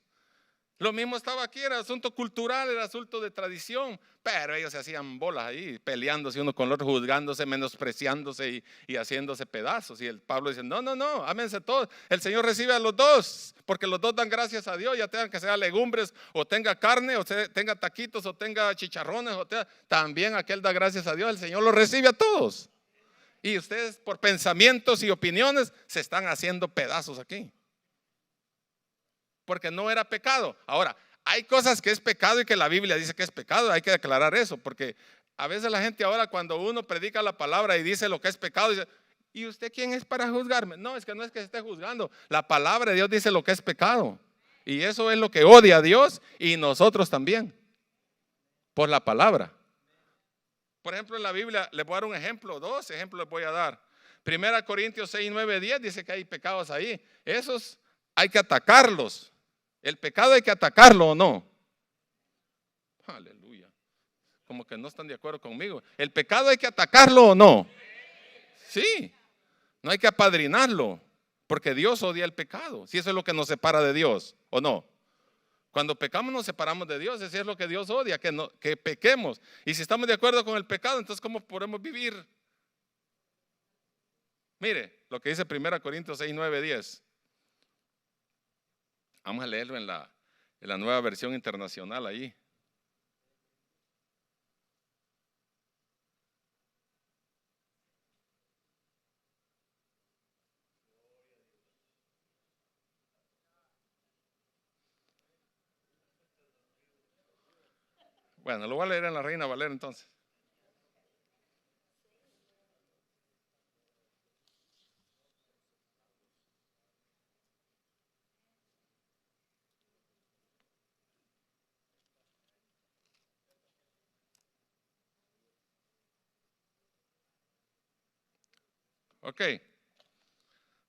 Speaker 1: Lo mismo estaba aquí, era asunto cultural, era asunto de tradición, pero ellos se hacían bolas ahí, peleándose uno con el otro, juzgándose, menospreciándose y haciéndose pedazos. Y el Pablo dice: no, ámense todos. El Señor recibe a los dos, porque los dos dan gracias a Dios, ya tengan que sea legumbres, o tenga carne, o tenga taquitos, o tenga chicharrones, también aquel da gracias a Dios. El Señor los recibe a todos. Y ustedes, por pensamientos y opiniones, se están haciendo pedazos aquí, porque no era pecado. Ahora, hay cosas que es pecado y que la Biblia dice que es pecado. Hay que aclarar eso, porque a veces la gente ahora, cuando uno predica la palabra y dice lo que es pecado, dice: ¿y usted quién es para juzgarme? No es que se esté juzgando. La palabra de Dios dice lo que es pecado, y eso es lo que odia a Dios y nosotros también, por la palabra. Por ejemplo, en la Biblia, les voy a dar un ejemplo, 2 ejemplos les voy a dar. 1 Corintios 6, 9, 10 dice que hay pecados ahí. Esos hay que atacarlos. El pecado hay que atacarlo, ¿o no? Aleluya. Como que no están de acuerdo conmigo. ¿El pecado hay que atacarlo o no? Sí. No hay que apadrinarlo, porque Dios odia el pecado. Si eso es lo que nos separa de Dios, ¿o no? Cuando pecamos nos separamos de Dios. Eso es lo que Dios odia, que pequemos. Y si estamos de acuerdo con el pecado, entonces ¿cómo podemos vivir? Mire lo que dice 1 Corintios 6, 9, 10. Vamos a leerlo en la nueva versión internacional ahí. Bueno, lo voy a leer en la Reina Valera entonces. Ok.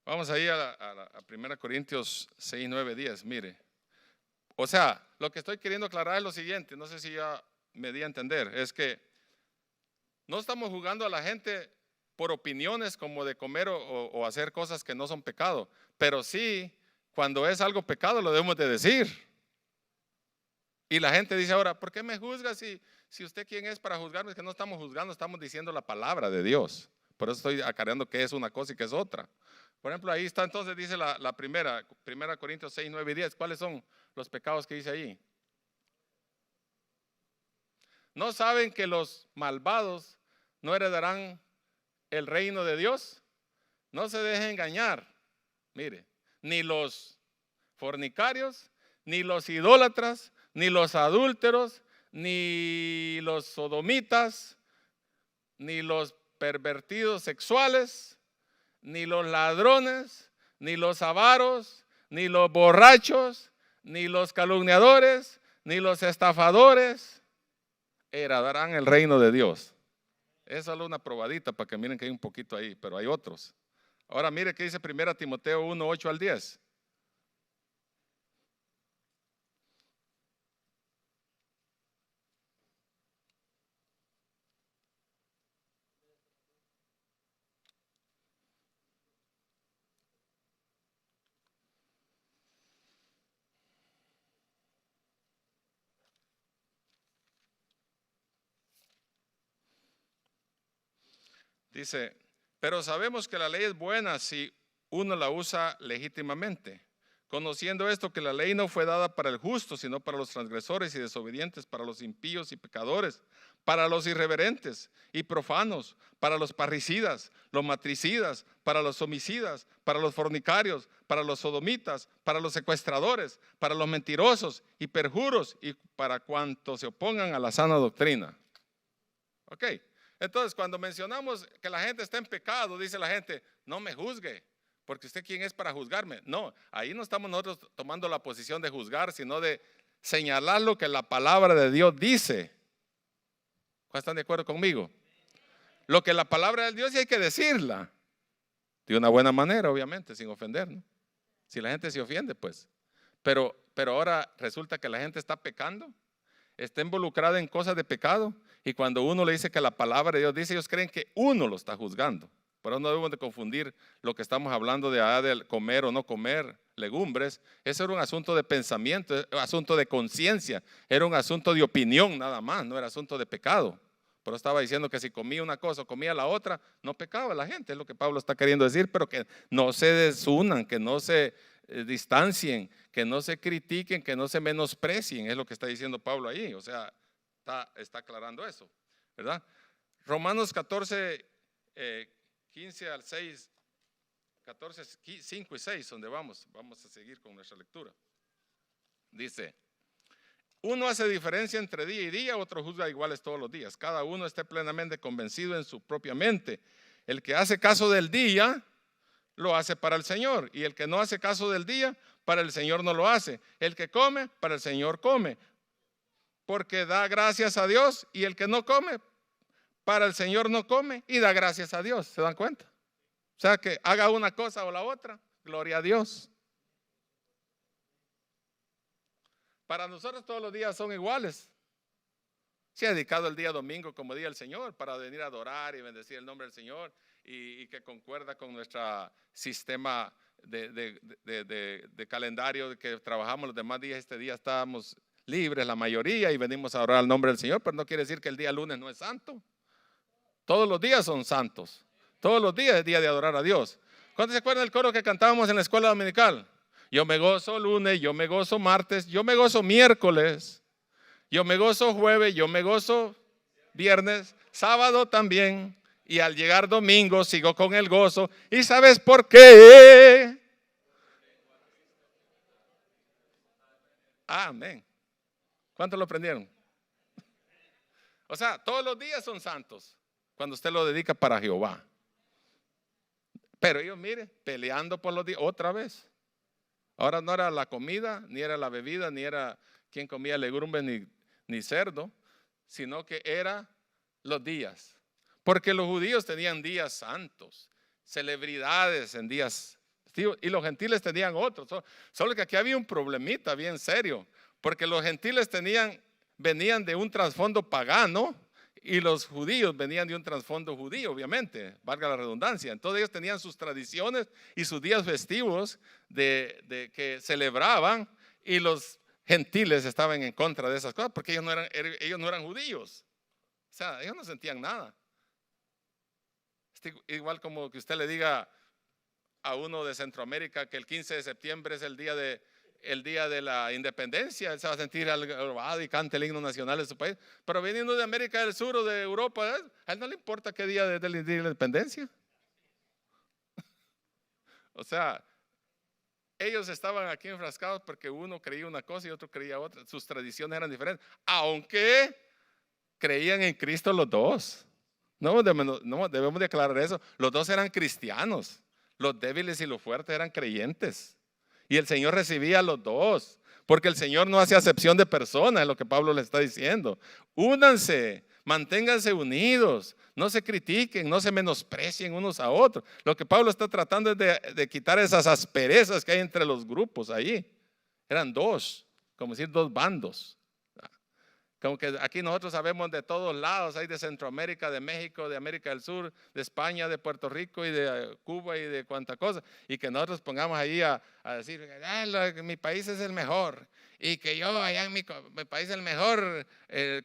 Speaker 1: Vamos ahí a 1 Corintios 6, 9, 10. Mire. O sea, lo que estoy queriendo aclarar es lo siguiente. No sé si ya me di a entender. Es que no estamos jugando a la gente por opiniones como de comer o hacer cosas que no son pecado. Pero sí, cuando es algo pecado lo debemos de decir. Y la gente dice ahora: ¿por qué me juzga si usted quién es para juzgarme? Es que no estamos juzgando, estamos diciendo la palabra de Dios. Por eso estoy aclarando qué es una cosa y qué es otra. Por ejemplo, ahí está entonces, dice la primera, 1 Corintios 6, 9 y 10. ¿Cuáles son los pecados que dice ahí? ¿No saben que los malvados no heredarán el reino de Dios? No se dejen engañar. Mire, ni los fornicarios, ni los idólatras, ni los adúlteros, ni los sodomitas, ni los pervertidos sexuales, ni los ladrones, ni los avaros, ni los borrachos, ni los calumniadores, ni los estafadores heredarán el reino de Dios. Es solo una probadita para que miren que hay un poquito ahí, pero hay otros. Ahora mire que dice 1 Timoteo 1, 8 al 10. Dice, pero sabemos que la ley es buena si uno la usa legítimamente, conociendo esto, que la ley no fue dada para el justo, sino para los transgresores y desobedientes, para los impíos y pecadores, para los irreverentes y profanos, para los parricidas, los matricidas, para los homicidas, para los fornicarios, para los sodomitas, para los secuestradores, para los mentirosos y perjuros, y para cuantos se opongan a la sana doctrina. Ok, entonces cuando mencionamos que la gente está en pecado, dice la gente, no me juzgue, porque usted quién es para juzgarme. No, ahí no estamos nosotros tomando la posición de juzgar, sino de señalar lo que la palabra de Dios dice. ¿Están de acuerdo conmigo? Lo que la palabra de Dios sí hay que decirla de una buena manera, obviamente, sin ofender, ¿no? Si la gente se ofende, pues. Pero ahora resulta que la gente está pecando, está involucrada en cosas de pecado, y cuando uno le dice que la palabra de Dios dice, ellos creen que uno lo está juzgando. Por eso no debemos de confundir lo que estamos hablando de comer o no comer legumbres. Eso era un asunto de pensamiento, un asunto de conciencia, era un asunto de opinión nada más, no era asunto de pecado. Pero estaba diciendo que si comía una cosa o comía la otra, no pecaba la gente, es lo que Pablo está queriendo decir, pero que no se desunan, que no se distancien, que no se critiquen, que no se menosprecien, es lo que está diciendo Pablo ahí. O sea, está aclarando eso, ¿verdad? Romanos 14, 15 al 6, 14, 5 y 6, donde vamos a seguir con nuestra lectura. Dice, uno hace diferencia entre día y día, otro juzga iguales todos los días. Cada uno esté plenamente convencido en su propia mente. El que hace caso del día, lo hace para el Señor. Y el que no hace caso del día, para el Señor no lo hace. El que come, para el Señor come. Porque da gracias a Dios. Y el que no come, para el Señor no come y da gracias a Dios. ¿Se dan cuenta? O sea, que haga una cosa o la otra, gloria a Dios. Para nosotros todos los días son iguales. Se ha dedicado el día domingo como día del Señor para venir a adorar y bendecir el nombre del Señor y que concuerda con nuestro sistema de calendario que trabajamos los demás días. Este día estábamos libres la mayoría y venimos a orar al nombre del Señor, pero no quiere decir que el día lunes no es santo. Todos los días son santos. Todos los días es día de adorar a Dios. ¿Cuántos se acuerdan del coro que cantábamos en la escuela dominical? Yo me gozo lunes, yo me gozo martes, yo me gozo miércoles, yo me gozo jueves, yo me gozo viernes, sábado también. Y al llegar domingo sigo con el gozo. ¿Y sabes por qué? Amén. ¿Cuántos lo aprendieron? O sea, todos los días son santos cuando usted lo dedica para Jehová. Pero ellos, mire, peleando por los días otra vez. Ahora no era la comida, ni era la bebida, ni era quien comía legumbres ni cerdo, sino que era los días. Porque los judíos tenían días santos, celebridades en días festivos, y los gentiles tenían otros. Solo que aquí había un problemita bien serio, porque los gentiles venían de un trasfondo pagano y los judíos venían de un trasfondo judío, obviamente, valga la redundancia. Entonces ellos tenían sus tradiciones y sus días festivos de que celebraban, y los gentiles estaban en contra de esas cosas porque ellos no eran judíos. O sea, ellos no sentían nada. Igual como que usted le diga a uno de Centroamérica que el 15 de septiembre es el día de la independencia, él se va a sentir algo y canta el himno nacional de su país. Pero viniendo de América del Sur o de Europa, a él no le importa qué día de la independencia. O sea, ellos estaban aquí enfrascados porque uno creía una cosa y otro creía otra. Sus tradiciones eran diferentes, aunque creían en Cristo los dos. No debemos de aclarar eso. Los dos eran cristianos. Los débiles y los fuertes eran creyentes. Y el Señor recibía a los dos, porque el Señor no hace acepción de personas, es lo que Pablo le está diciendo. Únanse, manténganse unidos, no se critiquen, no se menosprecien unos a otros. Lo que Pablo está tratando es de quitar esas asperezas que hay entre los grupos ahí. Eran dos, como decir dos bandos. Como que aquí nosotros sabemos de todos lados, hay de Centroamérica, de México, de América del Sur, de España, de Puerto Rico y de Cuba y de cuánta cosa. Y que nosotros pongamos ahí a decir, mi país es el mejor. Y que yo allá en mi país es el mejor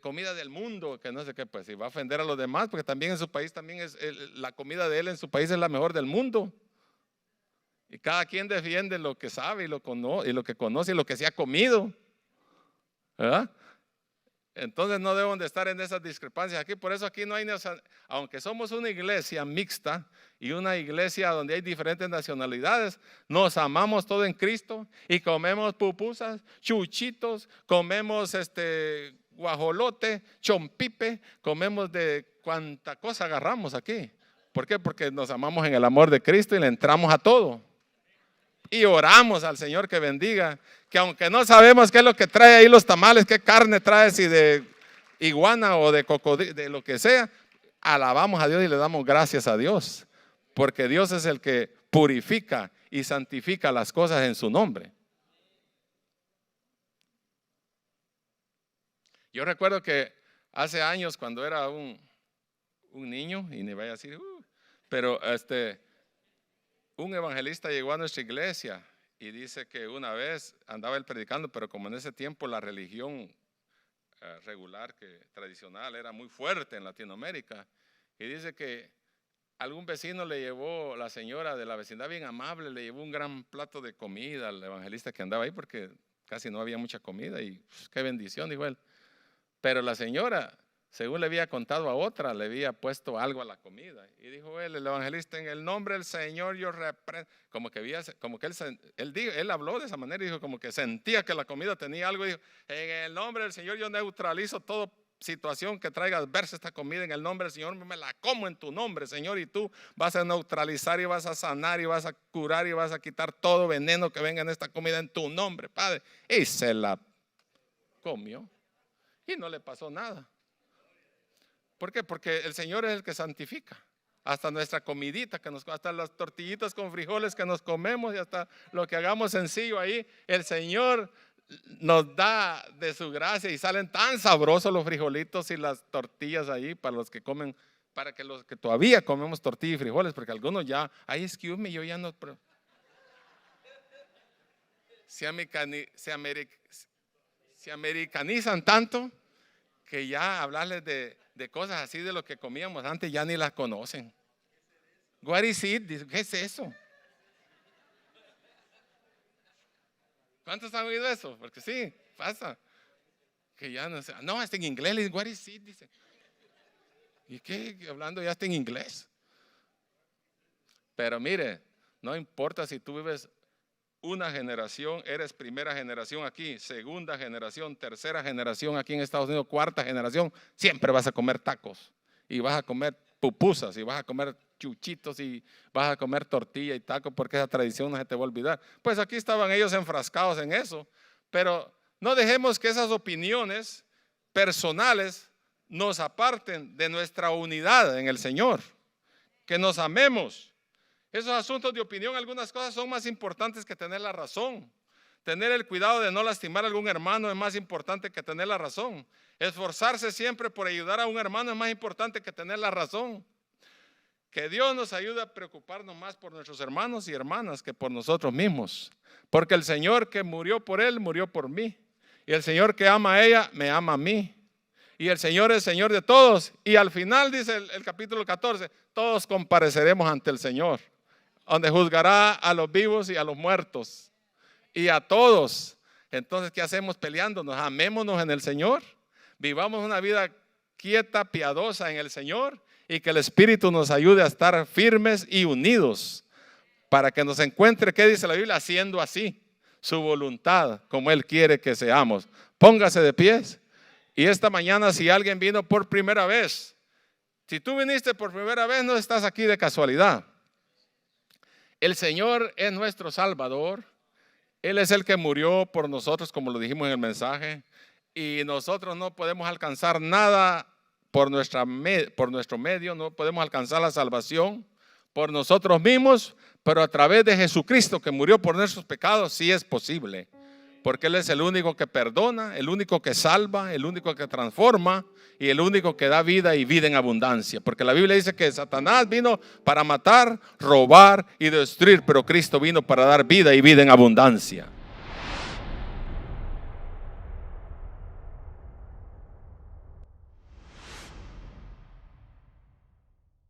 Speaker 1: comida del mundo. Que no sé qué, pues si va a ofender a los demás, porque también en su país, también es la comida de él en su país es la mejor del mundo. Y cada quien defiende lo que sabe y lo que conoce y lo que se ha comido. ¿Verdad? Entonces no deben de estar en esas discrepancias aquí. Por eso aquí no hay, aunque somos una iglesia mixta y una iglesia donde hay diferentes nacionalidades, nos amamos todos en Cristo y comemos pupusas, chuchitos, comemos guajolote, chompipe, comemos de cuánta cosa agarramos aquí. ¿Por qué? Porque nos amamos en el amor de Cristo y le entramos a todo. Y oramos al Señor que bendiga, que aunque no sabemos qué es lo que trae ahí los tamales, qué carne trae, si de iguana o de cocodrilo, de lo que sea, alabamos a Dios y le damos gracias a Dios, porque Dios es el que purifica y santifica las cosas en su nombre. Yo recuerdo que hace años cuando era un niño, y ni vaya a decir, pero un evangelista llegó a nuestra iglesia y dice que una vez andaba él predicando, pero como en ese tiempo la religión regular, tradicional, era muy fuerte en Latinoamérica, y dice que algún vecino le llevó, la señora de la vecindad bien amable, le llevó un gran plato de comida al evangelista que andaba ahí, porque casi no había mucha comida, y qué bendición, dijo él. Pero la señora, según le había contado a otra, le había puesto algo a la comida. Y dijo él, el evangelista, en el nombre del Señor yo reprendo. Como que él habló de esa manera y dijo como que sentía que la comida tenía algo. Y dijo, en el nombre del Señor yo neutralizo toda situación que traiga adversa esta comida. En el nombre del Señor me la como en tu nombre, Señor. Y tú vas a neutralizar y vas a sanar y vas a curar y vas a quitar todo veneno que venga en esta comida en tu nombre, Padre. Y se la comió y no le pasó nada. ¿Por qué? Porque el Señor es el que santifica. Hasta nuestra comidita, hasta las tortillitas con frijoles que nos comemos y hasta lo que hagamos sencillo ahí, el Señor nos da de su gracia y salen tan sabrosos los frijolitos y las tortillas ahí para los que comen, para que los que todavía comemos tortillas y frijoles, porque algunos ya, excuse me, yo ya no. Se americanizan tanto que ya hablarles de cosas así de lo que comíamos antes ya ni las conocen. What is it? ¿Qué es eso? ¿Cuántos han oído eso? Porque sí, pasa. Que ya no sé. No, está en inglés. Le dicen, what is it? Dice. ¿Y qué? Hablando ya está en inglés. Pero mire, no importa si tú vives una generación, eres primera generación aquí, segunda generación, tercera generación aquí en Estados Unidos, cuarta generación, siempre vas a comer tacos y vas a comer pupusas y vas a comer chuchitos y vas a comer tortilla y tacos, porque esa tradición no se te va a olvidar. Pues aquí estaban ellos enfrascados en eso, pero no dejemos que esas opiniones personales nos aparten de nuestra unidad en el Señor, que nos amemos. Esos asuntos de opinión, algunas cosas son más importantes que tener la razón. Tener el cuidado de no lastimar a algún hermano es más importante que tener la razón. Esforzarse siempre por ayudar a un hermano es más importante que tener la razón. Que Dios nos ayude a preocuparnos más por nuestros hermanos y hermanas que por nosotros mismos. Porque el Señor que murió por él, murió por mí. Y el Señor que ama a ella, me ama a mí. Y el Señor es Señor de todos. Y al final dice el capítulo 14, todos compareceremos ante el Señor, donde juzgará a los vivos y a los muertos y a todos. Entonces, ¿qué hacemos peleándonos? Amémonos en el Señor, vivamos una vida quieta, piadosa en el Señor, y que el Espíritu nos ayude a estar firmes y unidos para que nos encuentre, ¿qué dice la Biblia? Haciendo así su voluntad como Él quiere que seamos. Póngase de pies. Y esta mañana, si alguien vino por primera vez, si tú viniste por primera vez, no estás aquí de casualidad. El Señor es nuestro Salvador. Él es el que murió por nosotros, como lo dijimos en el mensaje. Y nosotros no podemos alcanzar nada por nuestro medio. No podemos alcanzar la salvación por nosotros mismos. Pero a través de Jesucristo, que murió por nuestros pecados, sí es posible. Porque Él es el único que perdona, el único que salva, el único que transforma y el único que da vida y vida en abundancia. Porque la Biblia dice que Satanás vino para matar, robar y destruir, pero Cristo vino para dar vida y vida en abundancia.